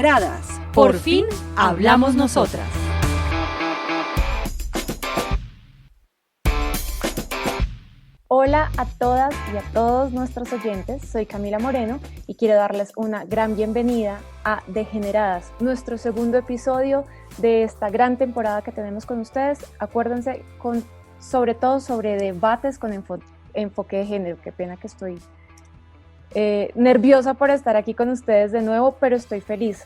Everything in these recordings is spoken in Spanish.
Degeneradas, por fin hablamos nosotras. Hola a todas y a todos nuestros oyentes, soy Camila Moreno y quiero darles una gran bienvenida a Degeneradas, nuestro segundo episodio de esta gran temporada que tenemos con ustedes. Acuérdense, sobre todo sobre debates con enfoque de género. Qué pena que estoy nerviosa por estar aquí con ustedes de nuevo, pero estoy feliz.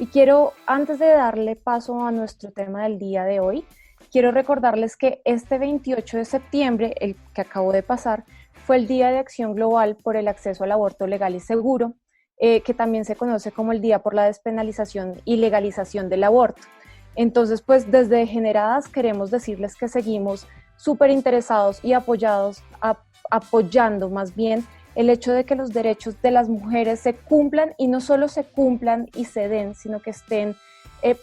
Y quiero, antes de darle paso a nuestro tema del día de hoy, quiero recordarles que este 28 de septiembre, el que acabó de pasar, fue el Día de Acción Global por el Acceso al Aborto Legal y Seguro, que también se conoce como el Día por la Despenalización y Legalización del Aborto. Entonces, pues desde Degeneradas queremos decirles que seguimos súper interesados y apoyando más bien el hecho de que los derechos de las mujeres se cumplan, y no solo se cumplan y se den, sino que estén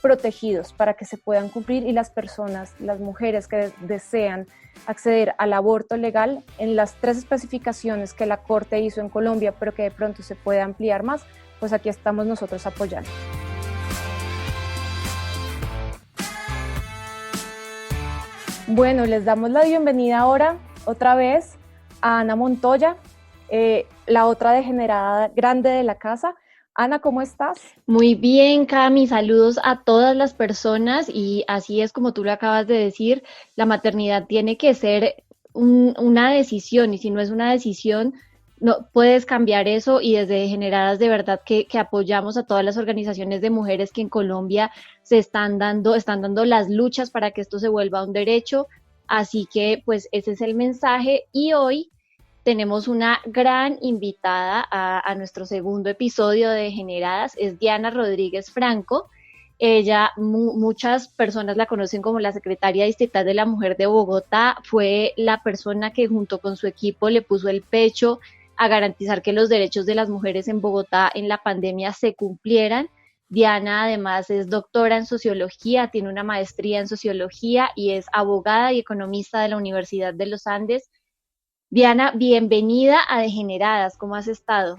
protegidos para que se puedan cumplir, y las personas, las mujeres que desean acceder al aborto legal en las 3 especificaciones que la Corte hizo en Colombia, pero que de pronto se puede ampliar más, pues aquí estamos nosotros apoyando. Bueno, les damos la bienvenida ahora otra vez a Ana Montoya, la otra degenerada grande de la casa. Ana, ¿cómo estás? Muy bien, Cami, saludos a todas las personas, y así es como tú lo acabas de decir, la maternidad tiene que ser una decisión, y si no es una decisión, no puedes cambiar eso. Y desde Degeneradas de verdad que apoyamos a todas las organizaciones de mujeres que en Colombia están dando las luchas para que esto se vuelva un derecho. Así que pues ese es el mensaje, y hoy tenemos una gran invitada a nuestro segundo episodio de Degeneradas. Es Diana Rodríguez Franco. Ella, muchas personas la conocen como la secretaria distrital de la Mujer de Bogotá. Fue la persona que junto con su equipo le puso el pecho a garantizar que los derechos de las mujeres en Bogotá en la pandemia se cumplieran. Diana además es doctora en sociología, tiene una maestría en sociología y es abogada y economista de la Universidad de los Andes. Diana, bienvenida a Degeneradas, ¿cómo has estado?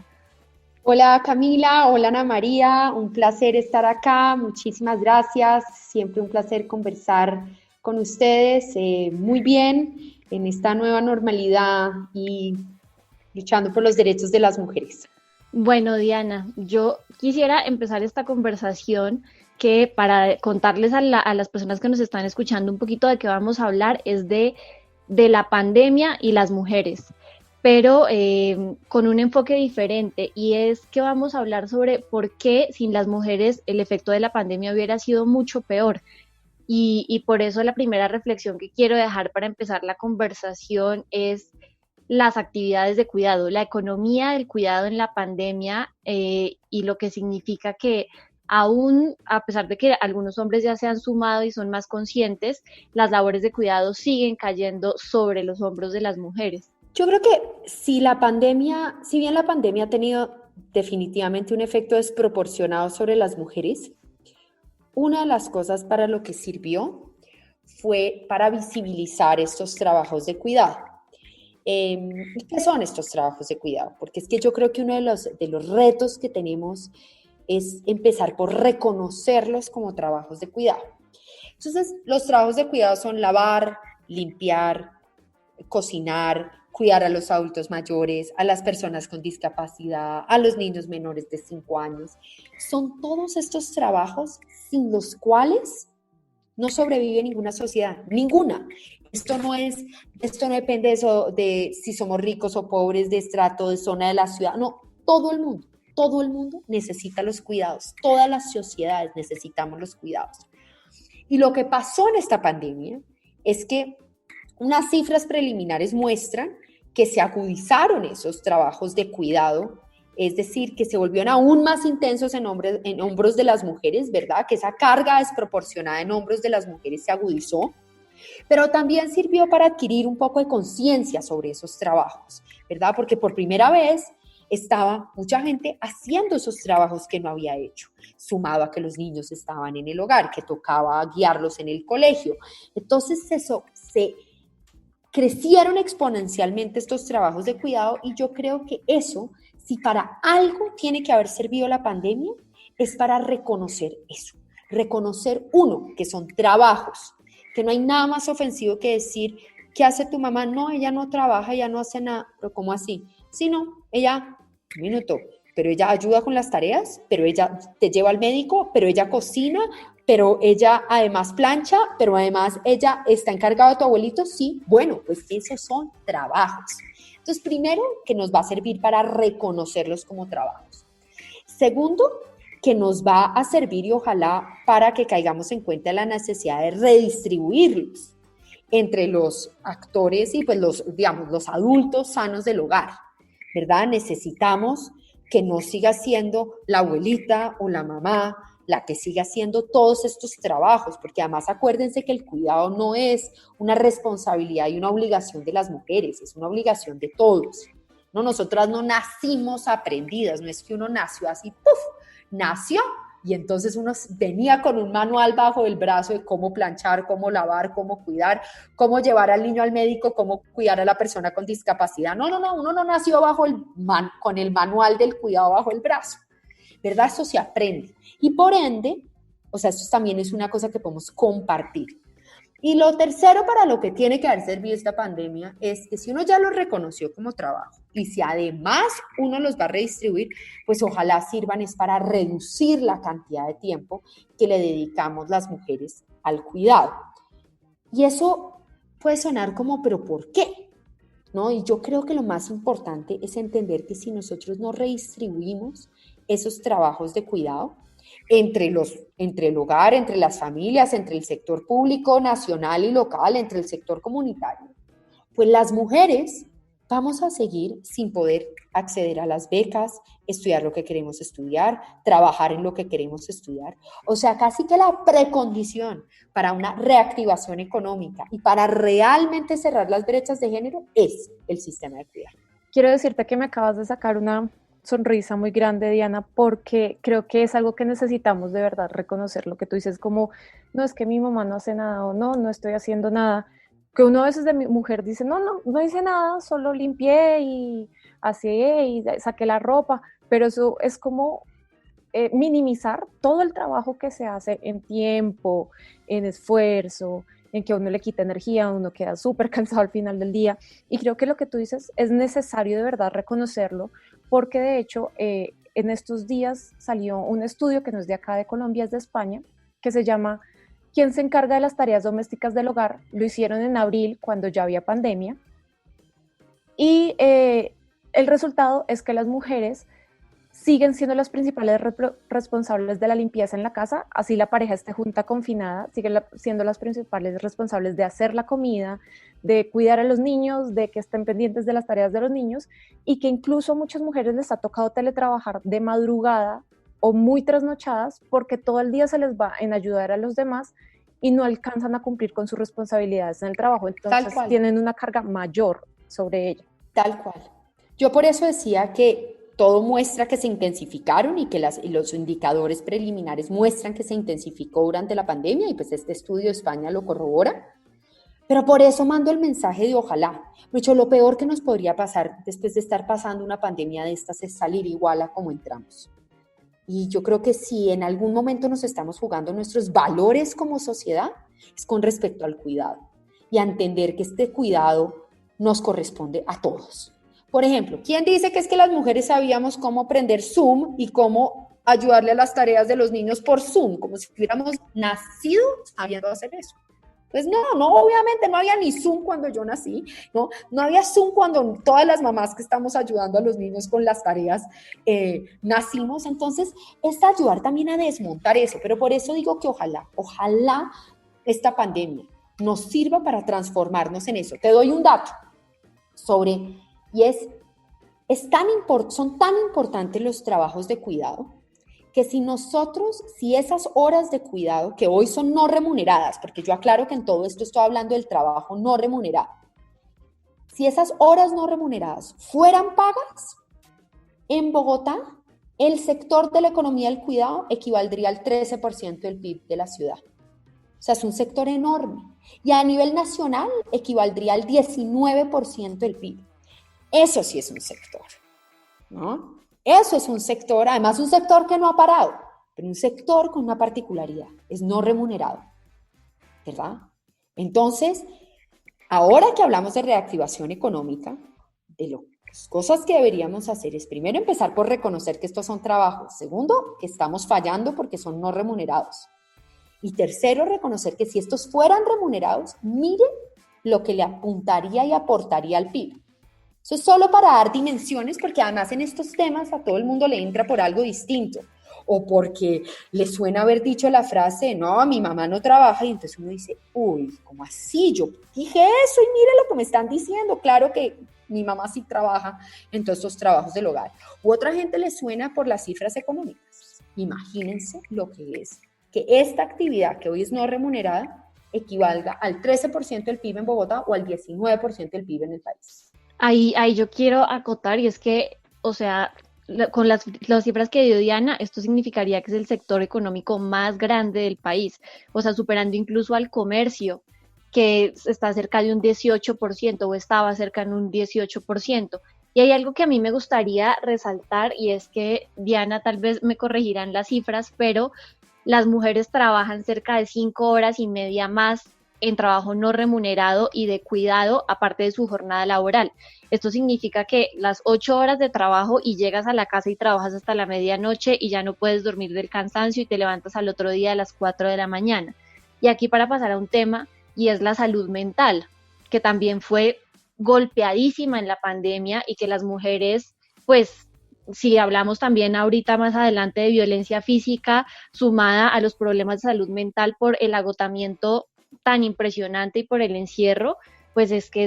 Hola Camila, hola Ana María, un placer estar acá, muchísimas gracias, siempre un placer conversar con ustedes, muy bien en esta nueva normalidad y luchando por los derechos de las mujeres. Bueno, Diana, yo quisiera empezar esta conversación que para contarles a las personas que nos están escuchando un poquito de qué vamos a hablar es de la pandemia y las mujeres, pero con un enfoque diferente, y es que vamos a hablar sobre por qué sin las mujeres el efecto de la pandemia hubiera sido mucho peor. Y por eso la primera reflexión que quiero dejar para empezar la conversación es las actividades de cuidado, la economía del cuidado en la pandemia, y lo que significa que aún a pesar de que algunos hombres ya se han sumado y son más conscientes, las labores de cuidado siguen cayendo sobre los hombros de las mujeres. Yo creo que si bien la pandemia ha tenido definitivamente un efecto desproporcionado sobre las mujeres, una de las cosas para lo que sirvió fue para visibilizar estos trabajos de cuidado. ¿Qué son estos trabajos de cuidado? Porque es que yo creo que uno de los retos que tenemos es empezar por reconocerlos como trabajos de cuidado. Entonces, los trabajos de cuidado son lavar, limpiar, cocinar, cuidar a los adultos mayores, a las personas con discapacidad, a los niños menores de 5 años. Son todos estos trabajos sin los cuales no sobrevive ninguna sociedad, ninguna. Esto no depende de si somos ricos o pobres, de estrato, de zona de la ciudad. No, todo el mundo necesita los cuidados. Todas las sociedades necesitamos los cuidados. Y lo que pasó en esta pandemia es que unas cifras preliminares muestran que se agudizaron esos trabajos de cuidado, es decir, que se volvieron aún más intensos en hombros de las mujeres, ¿verdad? Que esa carga desproporcionada en hombros de las mujeres se agudizó, pero también sirvió para adquirir un poco de conciencia sobre esos trabajos, ¿verdad? Porque por primera vez estaba mucha gente haciendo esos trabajos que no había hecho, sumado a que los niños estaban en el hogar, que tocaba guiarlos en el colegio. Entonces se crecieron exponencialmente estos trabajos de cuidado, y yo creo que eso, si para algo tiene que haber servido la pandemia, es para reconocer eso. Reconocer, uno, que son trabajos, que no hay nada más ofensivo que decir, ¿qué hace tu mamá? No, ella no trabaja, ella no hace nada. ¿Pero cómo así? Sí, no, ella, un minuto, pero ella ayuda con las tareas, pero ella te lleva al médico, pero ella cocina, pero ella además plancha, pero además ella está encargada de tu abuelito. Sí, bueno, pues esos son trabajos. Entonces, primero, que nos va a servir para reconocerlos como trabajos. Segundo, que nos va a servir y ojalá para que caigamos en cuenta la necesidad de redistribuirlos entre los actores y pues los adultos sanos del hogar, ¿verdad? Necesitamos que no siga siendo la abuelita o la mamá la que siga haciendo todos estos trabajos, porque además acuérdense que el cuidado no es una responsabilidad y una obligación de las mujeres, es una obligación de todos. No, nosotras no nacimos aprendidas, no es que uno nació así, ¡puf!, nació y entonces uno venía con un manual bajo el brazo de cómo planchar, cómo lavar, cómo cuidar, cómo llevar al niño al médico, cómo cuidar a la persona con discapacidad. No, uno no nació con el manual del cuidado bajo el brazo, ¿verdad? Eso se aprende. Y por ende, o sea, eso también es una cosa que podemos compartir. Y lo tercero para lo que tiene que haber servido esta pandemia es que si uno ya lo reconoció como trabajo y si además uno los va a redistribuir, pues ojalá sirvan es para reducir la cantidad de tiempo que le dedicamos las mujeres al cuidado. Y eso puede sonar como, ¿pero por qué? ¿No? Y yo creo que lo más importante es entender que si nosotros no redistribuimos esos trabajos de cuidado, entre el hogar, entre las familias, entre el sector público, nacional y local, entre el sector comunitario, pues las mujeres vamos a seguir sin poder acceder a las becas, estudiar lo que queremos estudiar, trabajar en lo que queremos estudiar. O sea, casi que la precondición para una reactivación económica y para realmente cerrar las brechas de género es el sistema de cuidado. Quiero decirte que me acabas de sacar una sonrisa muy grande, Diana, porque creo que es algo que necesitamos de verdad reconocer. Lo que tú dices como, no es que mi mamá no hace nada o no estoy haciendo nada, que uno a veces de mi mujer dice, no hice nada, solo limpié y así y saqué la ropa, pero eso es como minimizar todo el trabajo que se hace en tiempo, en esfuerzo, en que a uno le quita energía, uno queda súper cansado al final del día. Y creo que lo que tú dices es necesario de verdad reconocerlo, porque de hecho en estos días salió un estudio que no es de acá de Colombia, es de España, que se llama ¿Quién se encarga de las tareas domésticas del hogar? Lo hicieron en abril cuando ya había pandemia. Y el resultado es que las mujeres siguen siendo las principales responsables de la limpieza en la casa, así la pareja esté junta confinada, siguen siendo las principales responsables de hacer la comida, de cuidar a los niños, de que estén pendientes de las tareas de los niños, y que incluso a muchas mujeres les ha tocado teletrabajar de madrugada o muy trasnochadas porque todo el día se les va en ayudar a los demás y no alcanzan a cumplir con sus responsabilidades en el trabajo, entonces tienen una carga mayor sobre ella. Tal cual. Yo por eso decía que todo muestra que se intensificaron y que los indicadores preliminares muestran que se intensificó durante la pandemia y pues este estudio de España lo corrobora. Pero por eso mando el mensaje de ojalá. De hecho, lo peor que nos podría pasar después de estar pasando una pandemia de estas es salir igual a como entramos. Y yo creo que si en algún momento nos estamos jugando nuestros valores como sociedad, es con respecto al cuidado y a entender que este cuidado nos corresponde a todos. Por ejemplo, ¿quién dice que es que las mujeres sabíamos cómo aprender Zoom y cómo ayudarle a las tareas de los niños por Zoom? Como si hubiéramos nacido sabiendo hacer eso. Pues no, obviamente no había ni Zoom cuando yo nací, no había Zoom cuando todas las mamás que estamos ayudando a los niños con las tareas nacimos. Entonces, es ayudar también a desmontar eso, pero por eso digo que ojalá esta pandemia nos sirva para transformarnos en eso. Te doy un dato y son tan importantes los trabajos de cuidado que si esas horas de cuidado, que hoy son no remuneradas, porque yo aclaro que en todo esto estoy hablando del trabajo no remunerado, si esas horas no remuneradas fueran pagas, en Bogotá, el sector de la economía del cuidado equivaldría al 13% del PIB de la ciudad. O sea, es un sector enorme. Y a nivel nacional equivaldría al 19% del PIB. Eso sí es un sector, ¿no? Eso es un sector, además un sector que no ha parado. pero un sector con una particularidad, es no remunerado, ¿verdad? Entonces, ahora que hablamos de reactivación económica, las cosas que deberíamos hacer es primero empezar por reconocer que estos son trabajos, segundo, que estamos fallando porque son no remunerados, y tercero, reconocer que si estos fueran remunerados, miren lo que le apuntaría y aportaría al PIB. Eso es solo para dar dimensiones, porque además en estos temas a todo el mundo le entra por algo distinto, o porque le suena haber dicho la frase, no, mi mamá no trabaja, y entonces uno dice, uy, ¿cómo así? Yo dije eso y mire lo que me están diciendo, claro que mi mamá sí trabaja en todos estos trabajos del hogar. U otra gente le suena por las cifras económicas. Imagínense lo que es que esta actividad que hoy es no remunerada equivalga al 13% del PIB en Bogotá o al 19% del PIB en el país. Ahí yo quiero acotar, y es que, o sea, con las cifras que dio Diana, esto significaría que es el sector económico más grande del país, o sea, superando incluso al comercio, que está cerca de un 18% o estaba cerca de un 18%. Y hay algo que a mí me gustaría resaltar, y es que Diana tal vez me corregirán las cifras, pero las mujeres trabajan cerca de 5 horas y media más en trabajo no remunerado y de cuidado, aparte de su jornada laboral. Esto significa que las 8 horas de trabajo y llegas a la casa y trabajas hasta la medianoche y ya no puedes dormir del cansancio y te levantas al otro día a las 4 de la mañana. Y aquí para pasar a un tema, y es la salud mental, que también fue golpeadísima en la pandemia y que las mujeres, pues, si hablamos también ahorita más adelante de violencia física, sumada a los problemas de salud mental por el agotamiento tan impresionante y por el encierro, pues es que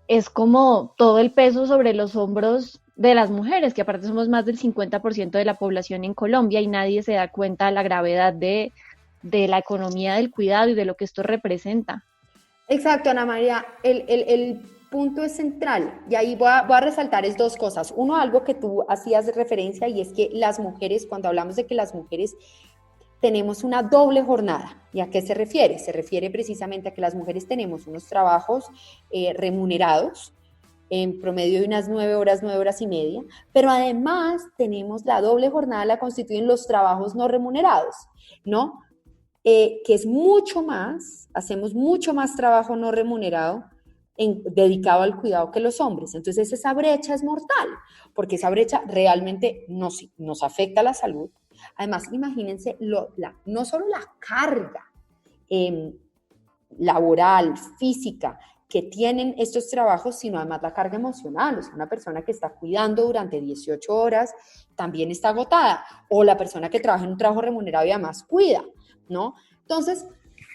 es como todo el peso sobre los hombros de las mujeres, que aparte somos más del 50% de la población en Colombia y nadie se da cuenta de la gravedad de la economía del cuidado y de lo que esto representa. Exacto, Ana María, el punto es central, y ahí voy a resaltar es dos cosas. Uno, algo que tú hacías referencia, y es que las mujeres, cuando hablamos de que las mujeres tenemos una doble jornada, ¿y a qué se refiere? Se refiere precisamente a que las mujeres tenemos unos trabajos remunerados, en promedio de unas 9 horas y media, pero además tenemos la doble jornada, la constituyen los trabajos no remunerados, ¿no? Que es mucho más, hacemos mucho más trabajo no remunerado dedicado al cuidado que los hombres. Entonces esa brecha es mortal, porque esa brecha realmente nos afecta a la salud. Además, imagínense no solo la carga laboral, física, que tienen estos trabajos, sino además la carga emocional. O sea, una persona que está cuidando durante 18 horas también está agotada, o la persona que trabaja en un trabajo remunerado y además cuida, ¿no? Entonces,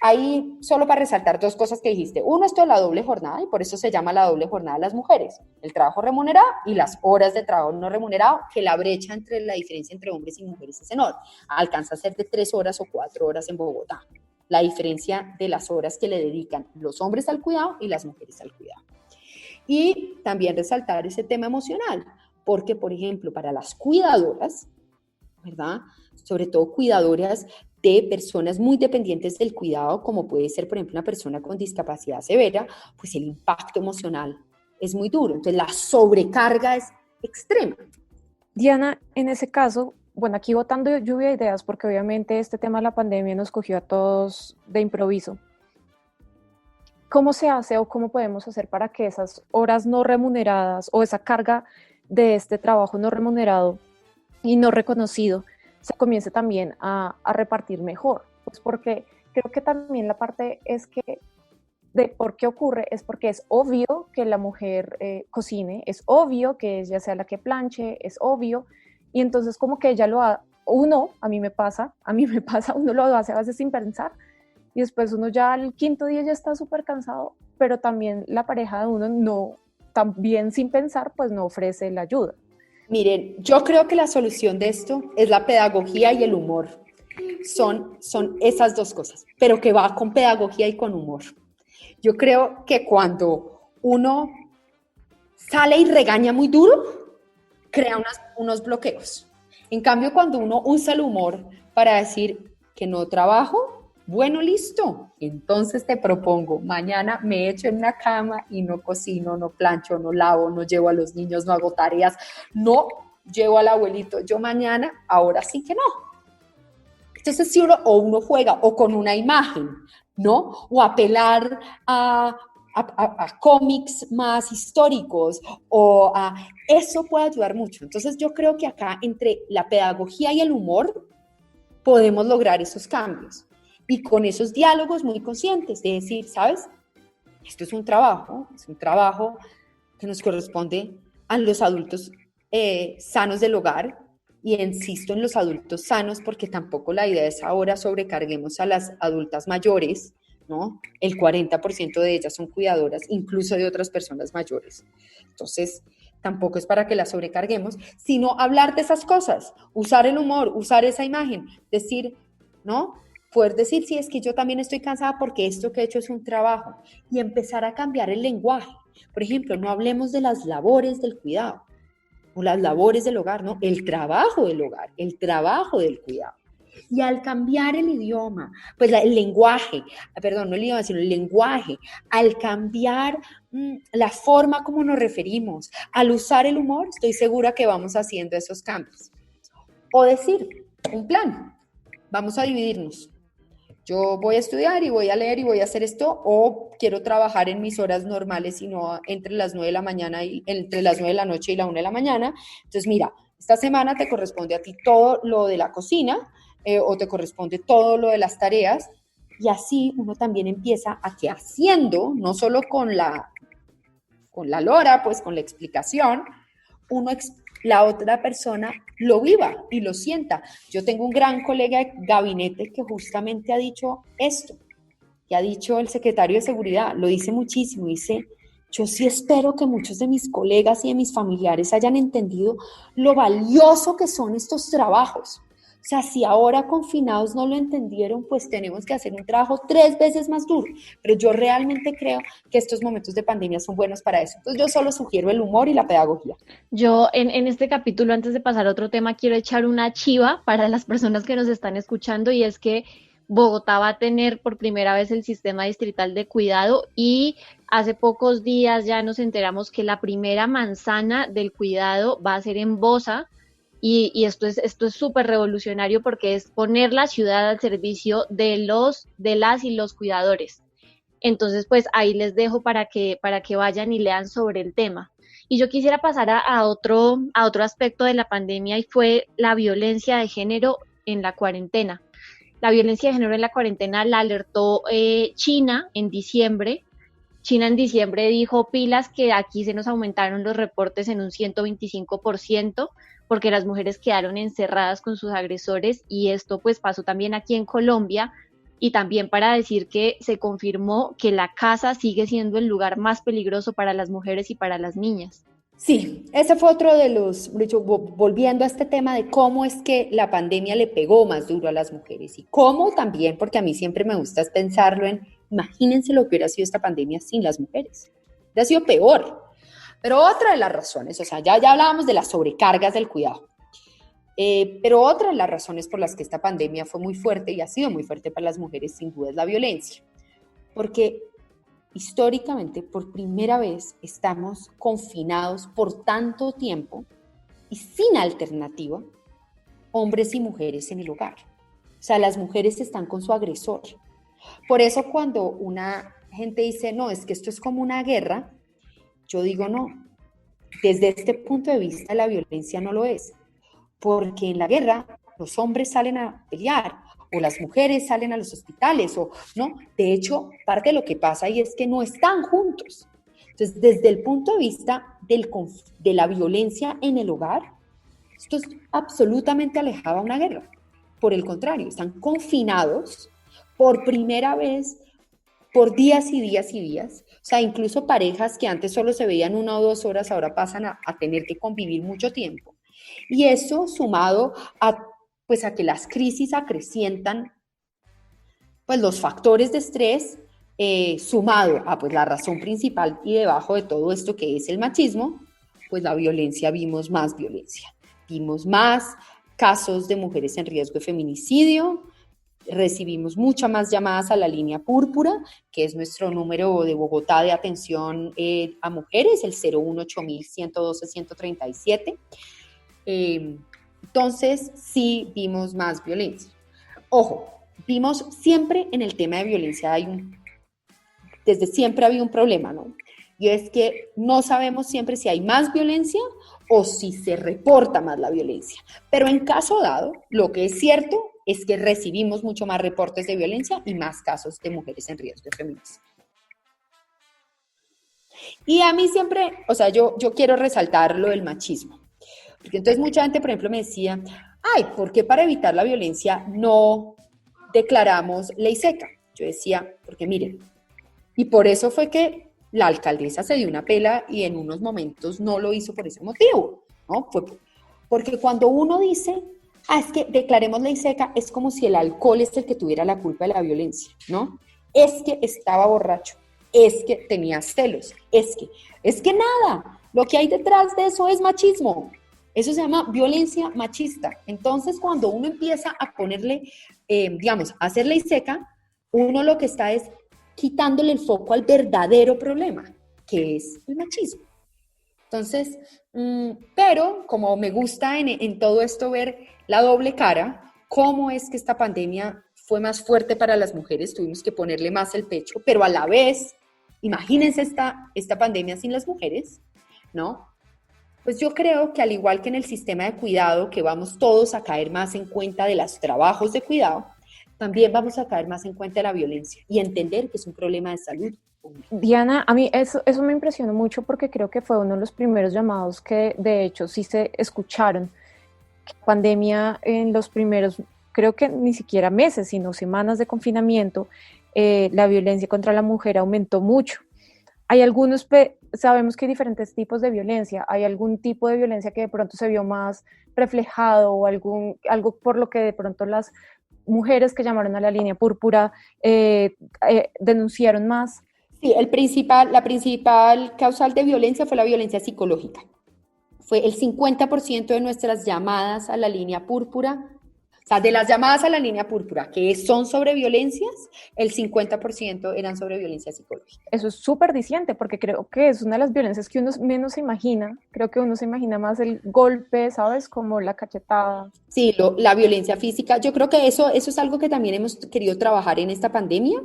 ahí solo para resaltar dos cosas que dijiste. Uno, esto de la doble jornada, y por eso se llama la doble jornada de las mujeres. El trabajo remunerado y las horas de trabajo no remunerado, que la brecha entre la diferencia entre hombres y mujeres es enorme. Alcanza a ser de 3 horas o 4 horas en Bogotá. La diferencia de las horas que le dedican los hombres al cuidado y las mujeres al cuidado. Y también resaltar ese tema emocional, porque, por ejemplo, para las cuidadoras, ¿verdad? Sobre todo cuidadoras de personas muy dependientes del cuidado, como puede ser, por ejemplo, una persona con discapacidad severa, pues el impacto emocional es muy duro. Entonces, la sobrecarga es extrema. Diana, en ese caso, bueno, aquí botando lluvia de ideas, porque obviamente este tema de la pandemia nos cogió a todos de improviso. ¿Cómo se hace o cómo podemos hacer para que esas horas no remuneradas o esa carga de este trabajo no remunerado y no reconocido se comience también a repartir mejor? Pues porque creo que también la parte es que de por qué ocurre es porque es obvio que la mujer cocine, es obvio que ella sea la que planche, es obvio, y entonces como que ella a mí me pasa, uno lo hace a veces sin pensar, y después uno ya al quinto día ya está súper cansado, pero también la pareja de uno no, también sin pensar, pues no ofrece la ayuda. Miren, yo creo que la solución de esto es la pedagogía y el humor. Son esas dos cosas, pero que va con pedagogía y con humor. Yo creo que cuando uno sale y regaña muy duro, crea unos bloqueos. En cambio, cuando uno usa el humor para decir que no trabajo, bueno, listo, entonces te propongo, mañana me echo en una cama y no cocino, no plancho, no lavo, no llevo a los niños, no hago tareas, no llevo al abuelito, yo mañana, ahora sí que no. Entonces, si uno juega o con una imagen, ¿no? O apelar a cómics más históricos, eso puede ayudar mucho. Entonces, yo creo que acá, entre la pedagogía y el humor, podemos lograr esos cambios. Y con esos diálogos muy conscientes de decir, ¿sabes? Esto es un trabajo que nos corresponde a los adultos sanos del hogar, y insisto en los adultos sanos porque tampoco la idea es ahora sobrecarguemos a las adultas mayores, ¿no? El 40% de ellas son cuidadoras, incluso de otras personas mayores. Entonces, tampoco es para que las sobrecarguemos, sino hablar de esas cosas, usar el humor, usar esa imagen, decir, ¿no? Poder decir, sí, es que yo también estoy cansada porque esto que he hecho es un trabajo, y empezar a cambiar el lenguaje. Por ejemplo, no hablemos de las labores del cuidado o las labores del hogar, ¿no? El trabajo del hogar, el trabajo del cuidado. Y al cambiar el idioma, pues el lenguaje, perdón, no el idioma, sino el lenguaje, al cambiar la forma como nos referimos, al usar el humor, estoy segura que vamos haciendo esos cambios. O decir, un plan, vamos a dividirnos. Yo voy a estudiar y voy a leer y voy a hacer esto, o quiero trabajar en mis horas normales y no entre las 9 de la mañana y entre las 9 de la noche y la 1 de la mañana. Entonces, mira, esta semana te corresponde a ti todo lo de la cocina, o te corresponde todo lo de las tareas, y así uno también empieza a que haciendo, no solo con la lora, pues con la explicación, la otra persona lo viva y lo sienta. Yo tengo un gran colega de gabinete que justamente ha dicho esto, que ha dicho el secretario de Seguridad, lo dice muchísimo, dice, yo sí espero que muchos de mis colegas y de mis familiares hayan entendido lo valioso que son estos trabajos. O sea, si ahora confinados no lo entendieron, pues tenemos que hacer un trabajo 3 veces más duro. Pero yo realmente creo que estos momentos de pandemia son buenos para eso. Entonces yo solo sugiero el humor y la pedagogía. Yo en este capítulo, antes de pasar a otro tema, quiero echar una chiva para las personas que nos están escuchando, y es que Bogotá va a tener por primera vez el sistema distrital de cuidado, y hace pocos días ya nos enteramos que la primera manzana del cuidado va a ser en Bosa. Y esto es súper revolucionario porque es poner la ciudad al servicio de las y los cuidadores. Entonces, pues ahí les dejo para que vayan y lean sobre el tema. Y yo quisiera pasar a otro aspecto de la pandemia, y fue la violencia de género en la cuarentena. La violencia de género en la cuarentena la alertó China en diciembre. China en diciembre dijo, pilas, que aquí se nos aumentaron los reportes en un 125%, porque las mujeres quedaron encerradas con sus agresores, y esto pues pasó también aquí en Colombia. Y también para decir que se confirmó que la casa sigue siendo el lugar más peligroso para las mujeres y para las niñas. Sí, ese fue otro de los, volviendo a este tema de cómo es que la pandemia le pegó más duro a las mujeres, y cómo también, porque a mí siempre me gusta pensarlo en, imagínense lo que hubiera sido esta pandemia sin las mujeres, hubiera sido peor. Pero otra de las razones, o sea, ya hablábamos de las sobrecargas del cuidado, pero otra de las razones por las que esta pandemia fue muy fuerte y ha sido muy fuerte para las mujeres, sin duda, es la violencia, porque históricamente, por primera vez, estamos confinados por tanto tiempo y sin alternativa, hombres y mujeres en el hogar. O sea, las mujeres están con su agresor. Por eso cuando una gente dice, no, es que esto es como una guerra, yo digo no. Desde este punto de vista, la violencia no lo es, porque en la guerra los hombres salen a pelear, o las mujeres salen a los hospitales, o no. De hecho, parte de lo que pasa ahí es que no están juntos. Entonces, desde el punto de vista de la violencia en el hogar, esto es absolutamente alejado a una guerra. Por el contrario, están confinados por primera vez por días y días y días. O sea, incluso parejas que antes solo se veían 1 o 2 horas, ahora pasan a tener que convivir mucho tiempo. Y eso sumado a que las crisis acrecientan pues los factores de estrés, sumado a pues la razón principal y debajo de todo esto que es el machismo, pues la violencia, vimos más violencia, vimos más casos de mujeres en riesgo de feminicidio, recibimos muchas más llamadas a la línea púrpura, que es nuestro número de Bogotá de atención a mujeres, el 018 112 137. Entonces, sí vimos más violencia. Ojo, vimos siempre en el tema de violencia, desde siempre ha habido un problema, ¿no? Y es que no sabemos siempre si hay más violencia o si se reporta más la violencia. Pero en caso dado, lo que es cierto es que recibimos mucho más reportes de violencia y más casos de mujeres en riesgo de feminicidio. Y a mí siempre, o sea, yo quiero resaltar lo del machismo. Porque entonces mucha gente, por ejemplo, me decía, ay, ¿por qué para evitar la violencia no declaramos ley seca? Yo decía, porque miren, y por eso fue que la alcaldesa se dio una pela y en unos momentos no lo hizo por ese motivo, ¿no? Fue porque cuando uno dice, es que declaremos ley seca, es como si el alcohol es el que tuviera la culpa de la violencia, ¿no? Es que estaba borracho, es que tenía celos, es que nada, lo que hay detrás de eso es machismo. Eso se llama violencia machista. Entonces, cuando uno empieza a ponerle, a hacer ley seca, uno lo que está es quitándole el foco al verdadero problema, que es el machismo. Entonces, pero como me gusta en todo esto ver la doble cara, cómo es que esta pandemia fue más fuerte para las mujeres, tuvimos que ponerle más el pecho, pero a la vez, imagínense esta pandemia sin las mujeres, ¿no? Pues yo creo que al igual que en el sistema de cuidado, que vamos todos a caer más en cuenta de los trabajos de cuidado, también vamos a caer más en cuenta de la violencia y entender que es un problema de salud. Diana, a mí eso me impresionó mucho porque creo que fue uno de los primeros llamados que de hecho sí se escucharon. Pandemia en los primeros, creo que ni siquiera meses, sino semanas de confinamiento, la violencia contra la mujer aumentó mucho. Hay algunos, sabemos que hay diferentes tipos de violencia. ¿Hay algún tipo de violencia que de pronto se vio más reflejado o algo por lo que de pronto las mujeres que llamaron a la línea púrpura denunciaron más? Sí, la principal causal de violencia fue la violencia psicológica. Fue el 50% de nuestras llamadas a la línea púrpura. O sea, de las llamadas a la línea púrpura que son sobre violencias, el 50% eran sobre violencia psicológica. Eso es súper diciente porque creo que es una de las violencias que uno menos se imagina. Creo que uno se imagina más el golpe, ¿sabes? Como la cachetada. Sí, la violencia física. Yo creo que eso es algo que también hemos querido trabajar en esta pandemia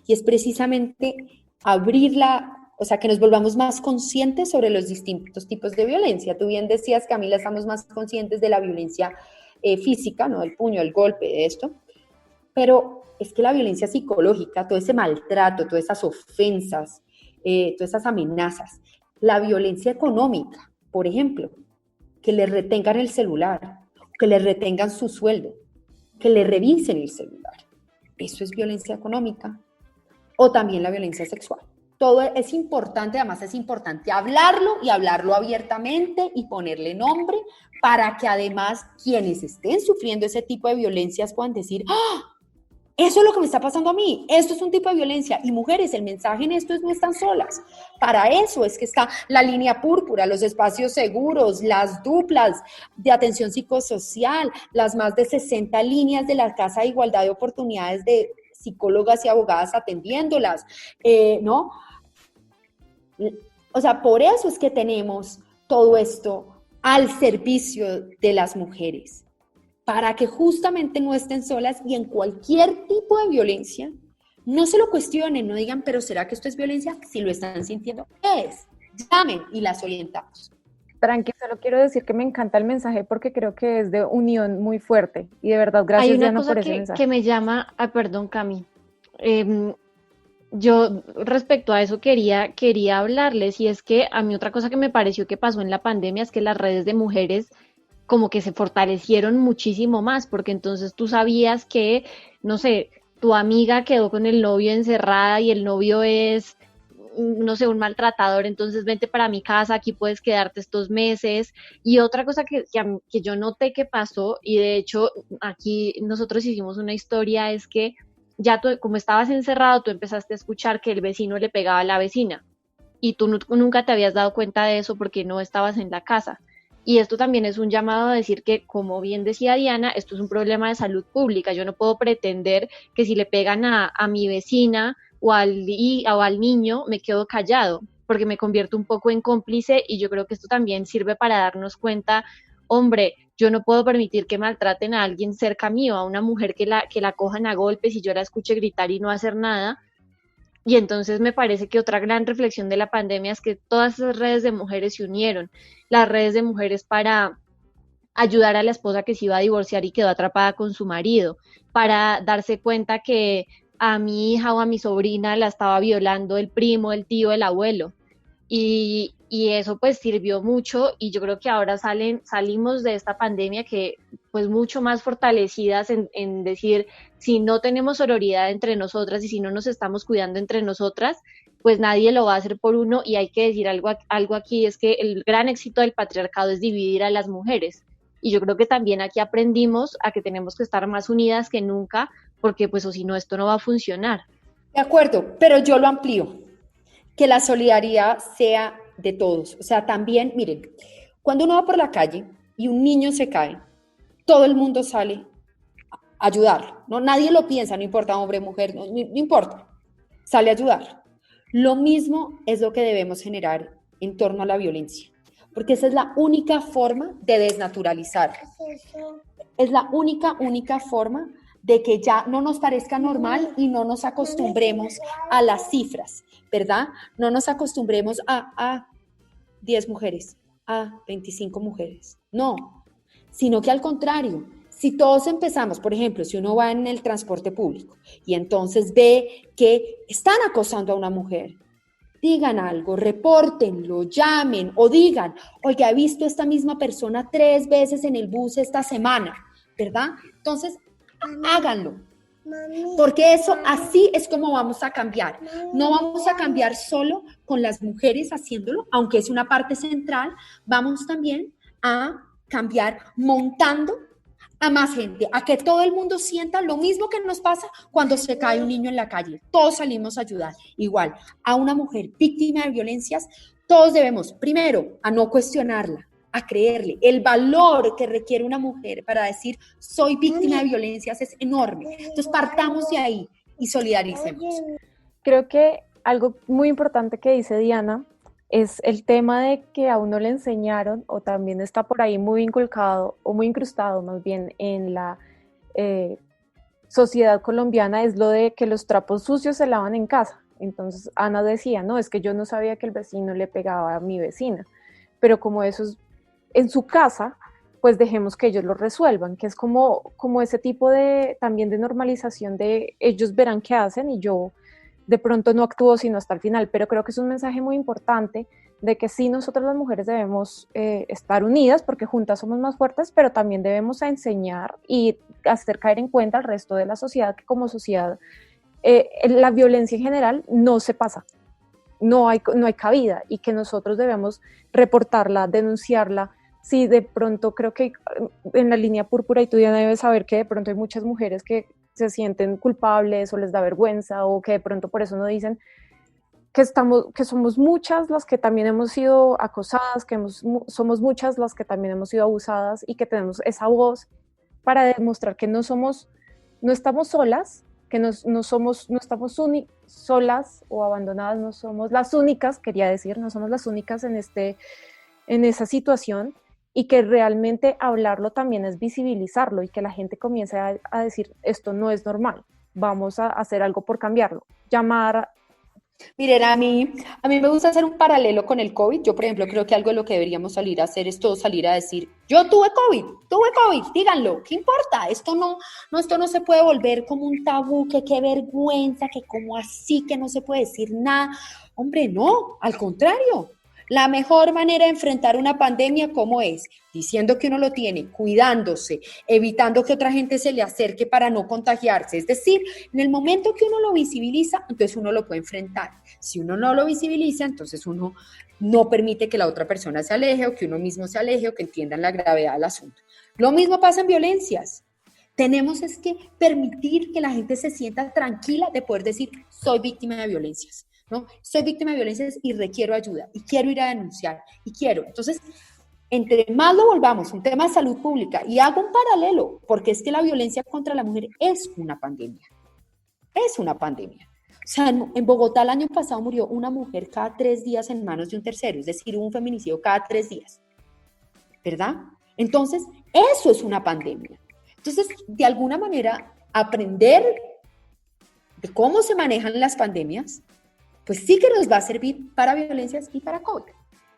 y es precisamente o sea, que nos volvamos más conscientes sobre los distintos tipos de violencia. Tú bien decías, Camila, estamos más conscientes de la violencia física, ¿no? El puño, el golpe, de esto, pero es que la violencia psicológica, todo ese maltrato, todas esas ofensas, todas esas amenazas, la violencia económica, por ejemplo, que le retengan el celular, que le retengan su sueldo, que le revisen el celular, eso es violencia económica, o también la violencia sexual. Todo es importante, además es importante hablarlo y hablarlo abiertamente y ponerle nombre para que además quienes estén sufriendo ese tipo de violencias puedan decir, ¡ah! Eso es lo que me está pasando a mí, esto es un tipo de violencia. Y mujeres, el mensaje en esto es no están solas. Para eso es que está la línea púrpura, los espacios seguros, las duplas de atención psicosocial, las más de 60 líneas de la Casa de Igualdad de Oportunidades de psicólogas y abogadas atendiéndolas, ¿no? O sea, por eso es que tenemos todo esto al servicio de las mujeres, para que justamente no estén solas y en cualquier tipo de violencia no se lo cuestionen, no digan, pero ¿será que esto es violencia? Si lo están sintiendo, ¿qué es? Llamen y las orientamos. Tranqui, solo quiero decir que me encanta el mensaje porque creo que es de unión muy fuerte y de verdad gracias Diana por ese mensaje. Hay una cosa que me llama, perdón Cami, yo respecto a eso quería hablarles y es que a mí otra cosa que me pareció que pasó en la pandemia es que las redes de mujeres como que se fortalecieron muchísimo más porque entonces tú sabías que, no sé, tu amiga quedó con el novio encerrada y el novio es, no sé, un maltratador, entonces vente para mi casa, aquí puedes quedarte estos meses. Y otra cosa que yo noté que pasó, y de hecho aquí nosotros hicimos una historia, es que ya tú, como estabas encerrado, tú empezaste a escuchar que el vecino le pegaba a la vecina y tú nunca te habías dado cuenta de eso porque no estabas en la casa. Y esto también es un llamado a decir que, como bien decía Diana, esto es un problema de salud pública. Yo no puedo pretender que si le pegan a mi vecina o al niño me quedo callado, porque me convierto un poco en cómplice y yo creo que esto también sirve para darnos cuenta hombre, yo no puedo permitir que maltraten a alguien cerca mío, a una mujer que la cojan a golpes y yo la escuche gritar y no hacer nada. Y entonces me parece que otra gran reflexión de la pandemia es que todas esas redes de mujeres se unieron, las redes de mujeres para ayudar a la esposa que se iba a divorciar y quedó atrapada con su marido, para darse cuenta que a mi hija o a mi sobrina la estaba violando el primo, el tío, el abuelo. Y eso pues sirvió mucho y yo creo que ahora salimos de esta pandemia que pues mucho más fortalecidas en decir, si no tenemos sororidad entre nosotras y si no nos estamos cuidando entre nosotras, pues nadie lo va a hacer por uno. Y hay que decir algo aquí, es que el gran éxito del patriarcado es dividir a las mujeres. Y yo creo que también aquí aprendimos a que tenemos que estar más unidas que nunca, porque pues o si no, esto no va a funcionar. De acuerdo, pero yo lo amplío, que la solidaridad sea de todos. O sea, también, miren, cuando uno va por la calle y un niño se cae, todo el mundo sale a ayudarlo, ¿no? Nadie lo piensa, no importa hombre, mujer, no importa, sale a ayudar. Lo mismo es lo que debemos generar en torno a la violencia, porque esa es la única forma de desnaturalizar. Es la única forma de que ya no nos parezca normal y no nos acostumbremos a las cifras, ¿verdad? No nos acostumbremos a 10 mujeres, a 25 mujeres. No, sino que al contrario, si todos empezamos, por ejemplo, si uno va en el transporte público y entonces ve que están acosando a una mujer, digan algo, repórtenlo, llamen o digan, oiga, he visto a esta misma persona 3 veces en el bus esta semana, ¿verdad? Entonces, háganlo, porque eso así es como vamos a cambiar. No vamos a cambiar solo con las mujeres haciéndolo, aunque es una parte central, vamos también a cambiar montando a más gente, a que todo el mundo sienta lo mismo que nos pasa cuando se cae un niño en la calle. Todos salimos a ayudar. Igual, a una mujer víctima de violencias, todos debemos, primero, a no cuestionarla, a creerle. El valor que requiere una mujer para decir soy víctima de violencias es enorme. Entonces partamos de ahí y solidaricemos. Creo que algo muy importante que dice Diana es el tema de que a uno le enseñaron o también está por ahí muy inculcado o muy incrustado más bien en la sociedad colombiana, es lo de que los trapos sucios se lavan en casa. Entonces Ana decía, no, es que yo no sabía que el vecino le pegaba a mi vecina, pero como eso es en su casa, pues dejemos que ellos lo resuelvan, que es como ese tipo de también de normalización de ellos verán qué hacen y yo de pronto no actúo sino hasta el final, pero creo que es un mensaje muy importante de que sí nosotras las mujeres debemos estar unidas porque juntas somos más fuertes, pero también debemos enseñar y hacer caer en cuenta al resto de la sociedad que como sociedad la violencia en general no se pasa, no hay cabida y que nosotros debemos reportarla, denunciarla. Sí, de pronto creo que en la línea púrpura, y tú ya debes saber que de pronto hay muchas mujeres que se sienten culpables o les da vergüenza o que de pronto por eso no dicen que somos muchas las que también hemos sido acosadas, somos muchas las que también hemos sido abusadas y que tenemos esa voz para demostrar que no estamos solas, que no estamos solas o abandonadas, no somos las únicas, quería decir, no somos las únicas en esa situación. Y que realmente hablarlo también es visibilizarlo y que la gente comience a decir, esto no es normal, vamos a hacer algo por cambiarlo. Llamar. Miren, a mí me gusta hacer un paralelo con el COVID. Yo, por ejemplo, creo que algo de lo que deberíamos salir a hacer es todos salir a decir, yo tuve COVID, díganlo, ¿qué importa? Esto no se puede volver como un tabú, que qué vergüenza, que como así, que no se puede decir nada. Hombre, no, al contrario. La mejor manera de enfrentar una pandemia, ¿cómo es? Diciendo que uno lo tiene, cuidándose, evitando que otra gente se le acerque para no contagiarse. Es decir, en el momento que uno lo visibiliza, entonces uno lo puede enfrentar. Si uno no lo visibiliza, entonces uno no permite que la otra persona se aleje o que uno mismo se aleje o que entiendan la gravedad del asunto. Lo mismo pasa en violencias. Tenemos es que permitir que la gente se sienta tranquila de poder decir, soy víctima de violencias. ¿No? Soy víctima de violencias y requiero ayuda y quiero ir a denunciar y quiero. Entonces, entre más lo volvamos un tema de salud pública y hago un paralelo, porque es que la violencia contra la mujer es una pandemia. Es una pandemia. O sea, en Bogotá el año pasado murió una mujer cada 3 días en manos de un tercero, es decir, un feminicidio cada 3 días. ¿Verdad? Entonces, eso es una pandemia. Entonces, de alguna manera, aprender de cómo se manejan las pandemias, pues sí que nos va a servir para violencias y para COVID.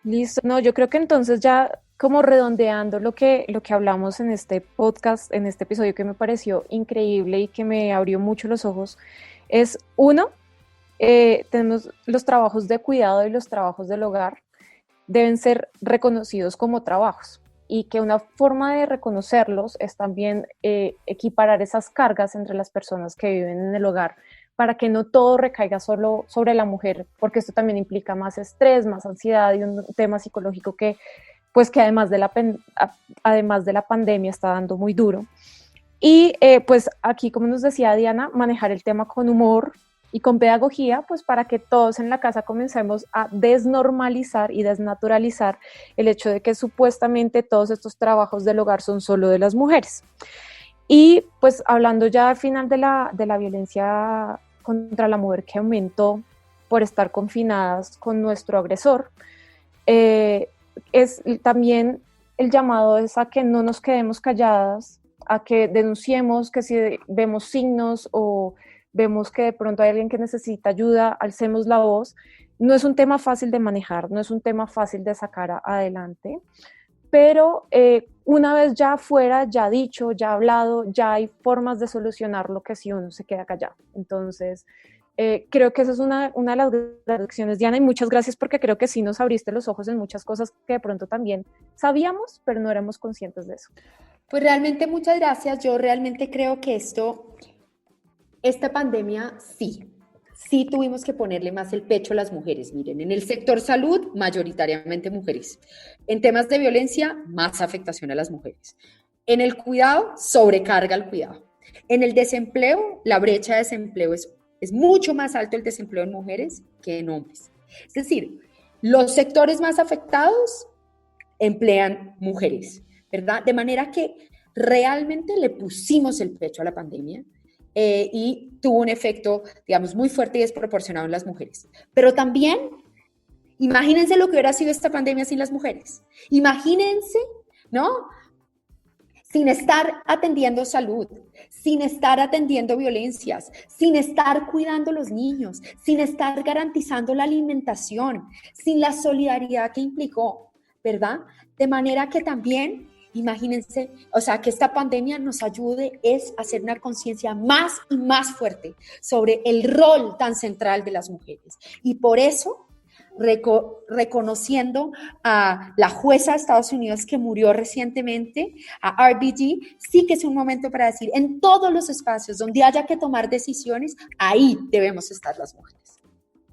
Listo, no, yo creo que entonces ya como redondeando lo que hablamos en este podcast, en este episodio que me pareció increíble y que me abrió mucho los ojos, es uno, tenemos los trabajos de cuidado y los trabajos del hogar deben ser reconocidos como trabajos y que una forma de reconocerlos es también equiparar esas cargas entre las personas que viven en el hogar para que no todo recaiga solo sobre la mujer, porque esto también implica más estrés, más ansiedad y un tema psicológico que además de la pandemia está dando muy duro. Y pues aquí, como nos decía Diana, manejar el tema con humor y con pedagogía, pues para que todos en la casa comencemos a desnormalizar y desnaturalizar el hecho de que supuestamente todos estos trabajos del hogar son solo de las mujeres. Y pues hablando ya al final de la violencia contra la mujer que aumentó por estar confinadas con nuestro agresor, es también el llamado es a que no nos quedemos calladas, a que denunciemos, que si vemos signos o vemos que de pronto hay alguien que necesita ayuda, alcemos la voz. No es un tema fácil de manejar, no es un tema fácil de sacar adelante, pero una vez ya afuera, ya dicho, ya hablado, ya hay formas de solucionarlo que si uno se queda callado. Entonces, creo que esa es una de las lecciones, Diana, y muchas gracias porque creo que sí nos abriste los ojos en muchas cosas que de pronto también sabíamos, pero no éramos conscientes de eso. Pues realmente muchas gracias. Yo realmente creo que esta pandemia sí tuvimos que ponerle más el pecho a las mujeres. Miren, en el sector salud, mayoritariamente mujeres. En temas de violencia, más afectación a las mujeres. En el cuidado, sobrecarga al cuidado. En el desempleo, la brecha de desempleo es mucho más alto el desempleo en mujeres que en hombres. Es decir, los sectores más afectados emplean mujeres, ¿verdad? De manera que realmente le pusimos el pecho a la pandemia y tuvo un efecto, digamos, muy fuerte y desproporcionado en las mujeres. Pero también, imagínense lo que hubiera sido esta pandemia sin las mujeres. Imagínense, ¿no? Sin estar atendiendo salud, sin estar atendiendo violencias, sin estar cuidando a los niños, sin estar garantizando la alimentación, sin la solidaridad que implicó, ¿verdad? De manera que también, imagínense, o sea, que esta pandemia nos ayude es a hacer una conciencia más y más fuerte sobre el rol tan central de las mujeres. Y por eso, reconociendo a la jueza de Estados Unidos que murió recientemente, a RBG, sí que es un momento para decir, en todos los espacios donde haya que tomar decisiones, ahí debemos estar las mujeres.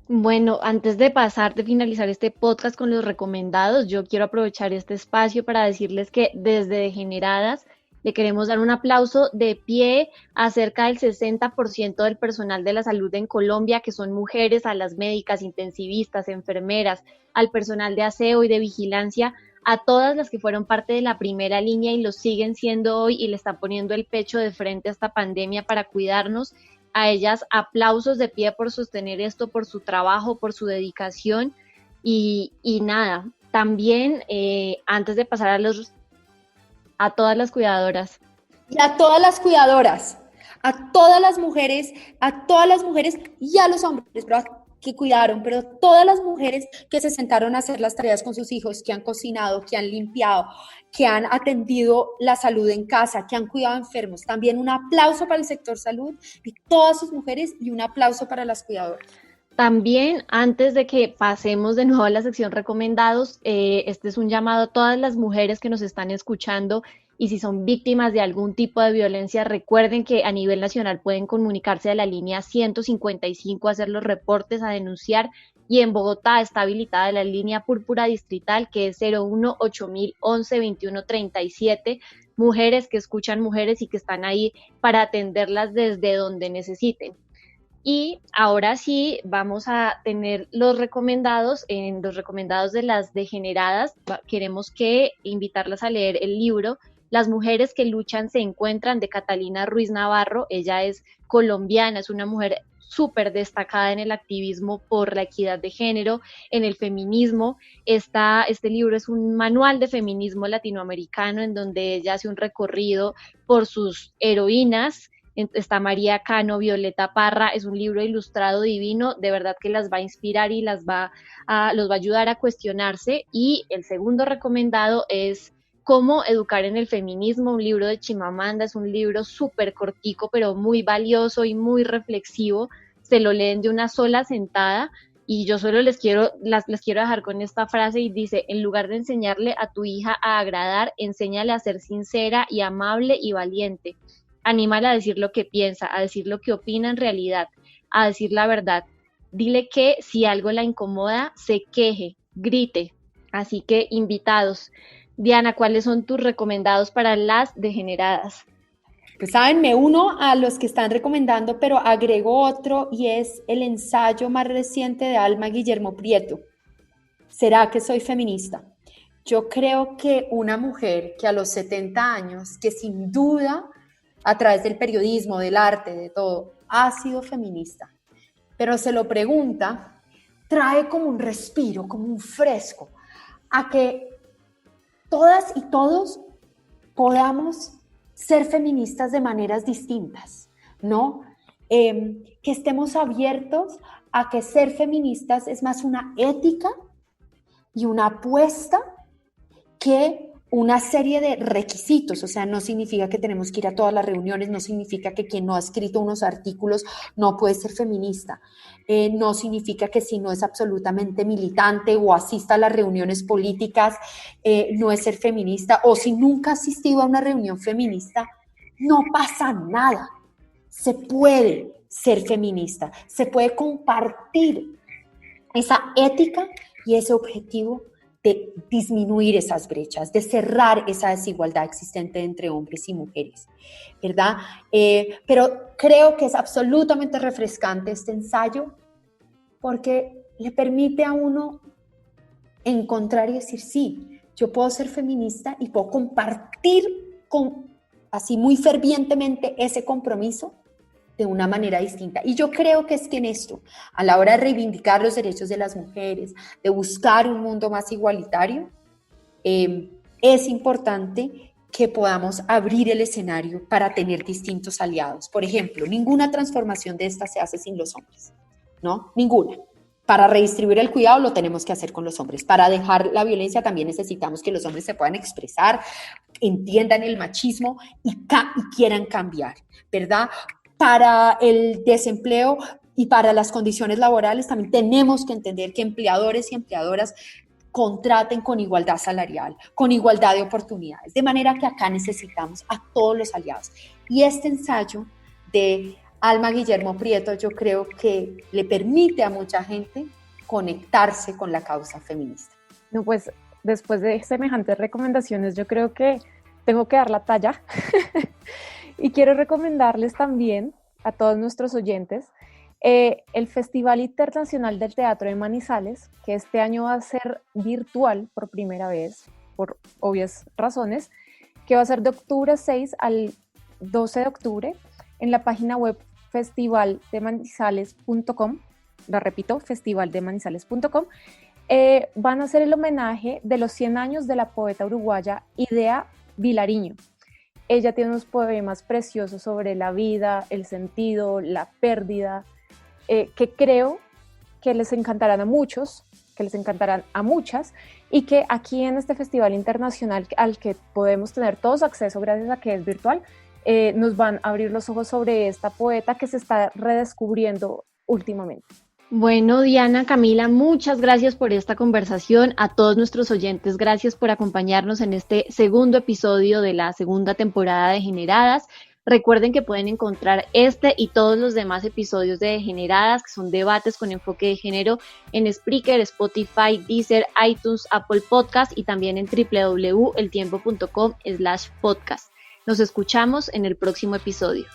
Bueno, antes de finalizar este podcast con los recomendados, yo quiero aprovechar este espacio para decirles que desde Degeneradas le queremos dar un aplauso de pie a cerca del 60% del personal de la salud en Colombia, que son mujeres, a las médicas, intensivistas, enfermeras, al personal de aseo y de vigilancia, a todas las que fueron parte de la primera línea y lo siguen siendo hoy y le están poniendo el pecho de frente a esta pandemia para cuidarnos. A ellas aplausos de pie por sostener esto, por su trabajo, por su dedicación y nada, también antes de pasar a todas las cuidadoras. Y a todas las cuidadoras, a todas las mujeres y a los hombres que cuidaron, pero todas las mujeres que se sentaron a hacer las tareas con sus hijos, que han cocinado, que han limpiado, que han atendido la salud en casa, que han cuidado enfermos. También un aplauso para el sector salud y todas sus mujeres y un aplauso para las cuidadoras. También, antes de que pasemos de nuevo a la sección recomendados, este es un llamado a todas las mujeres que nos están escuchando y si son víctimas de algún tipo de violencia, recuerden que a nivel nacional pueden comunicarse a la línea 155, hacer los reportes, a denunciar, y en Bogotá está habilitada la línea púrpura distrital que es 01 8011 2137, mujeres que escuchan mujeres y que están ahí para atenderlas desde donde necesiten. Y ahora sí vamos a tener los recomendados. En los recomendados de las Degeneradas queremos invitarlas a leer el libro Las mujeres que luchan se encuentran, de Catalina Ruiz Navarro. Ella es colombiana, es una mujer súper destacada en el activismo por la equidad de género, en el feminismo. Este libro es un manual de feminismo latinoamericano en donde ella hace un recorrido por sus heroínas. Está María Cano, Violeta Parra. Es un libro ilustrado divino, de verdad que las va a inspirar y los va a ayudar a cuestionarse. Y el segundo recomendado es Cómo educar en el feminismo, un libro de Chimamanda. Es un libro súper cortico, pero muy valioso y muy reflexivo. Se lo leen de una sola sentada, y yo solo les quiero dejar con esta frase, y dice: en lugar de enseñarle a tu hija a agradar, enséñale a ser sincera y amable y valiente. Anímala a decir lo que piensa, a decir lo que opina en realidad, a decir la verdad. Dile que si algo la incomoda, se queje, grite. Así que, invitados. Diana, ¿cuáles son tus recomendados para las degeneradas? Pues saben, me uno a los que están recomendando, pero agrego otro, y es el ensayo más reciente de Alma Guillermo Prieto. ¿Será que soy feminista? Yo creo que una mujer que a los 70 años, que sin duda a través del periodismo, del arte, de todo, ha sido feminista, pero se lo pregunta, trae como un respiro, como un fresco, a que todas y todos podamos ser feministas de maneras distintas, ¿no? Que estemos abiertos a que ser feministas es más una ética y una apuesta que una serie de requisitos. O sea, no significa que tenemos que ir a todas las reuniones, no significa que quien no ha escrito unos artículos no puede ser feminista, no significa que si no es absolutamente militante o asista a las reuniones políticas no es ser feminista, o si nunca ha asistido a una reunión feminista, no pasa nada. Se puede ser feminista, se puede compartir esa ética y ese objetivo de disminuir esas brechas, de cerrar esa desigualdad existente entre hombres y mujeres, ¿verdad? Pero creo que es absolutamente refrescante este ensayo, porque le permite a uno encontrar y decir, sí, yo puedo ser feminista y puedo compartir así muy fervientemente ese compromiso de una manera distinta. Y yo creo que es que en esto, a la hora de reivindicar los derechos de las mujeres, de buscar un mundo más igualitario, es importante que podamos abrir el escenario para tener distintos aliados. Por ejemplo, ninguna transformación de esta se hace sin los hombres, ¿no? Ninguna. Para redistribuir el cuidado lo tenemos que hacer con los hombres. Para dejar la violencia también necesitamos que los hombres se puedan expresar, entiendan el machismo y quieran cambiar, ¿verdad? Para el desempleo y para las condiciones laborales también tenemos que entender que empleadores y empleadoras contraten con igualdad salarial, con igualdad de oportunidades, de manera que acá necesitamos a todos los aliados. Y este ensayo de Alma Guillermo Prieto, yo creo que le permite a mucha gente conectarse con la causa feminista. No, pues después de semejantes recomendaciones, yo creo que tengo que dar la talla. Y quiero recomendarles también a todos nuestros oyentes el Festival Internacional del Teatro de Manizales, que este año va a ser virtual por primera vez, por obvias razones, que va a ser de octubre 6 al 12 de octubre en la página web festivaldemanizales.com. La repito, festivaldemanizales.com. Van a hacer el homenaje de los 100 años de la poeta uruguaya Idea Vilariño. Ella tiene unos poemas preciosos sobre la vida, el sentido, la pérdida, que creo que les encantarán a muchos, que les encantarán a muchas, y que aquí en este festival internacional al que podemos tener todos acceso gracias a que es virtual, nos van a abrir los ojos sobre esta poeta que se está redescubriendo últimamente. Bueno, Diana, Camila, muchas gracias por esta conversación. A todos nuestros oyentes, gracias por acompañarnos en este segundo episodio de la segunda temporada de Degeneradas. Recuerden que pueden encontrar este y todos los demás episodios de Degeneradas, que son debates con enfoque de género, en Spreaker, Spotify, Deezer, iTunes, Apple Podcast y también en www.eltiempo.com/podcast. Nos escuchamos en el próximo episodio.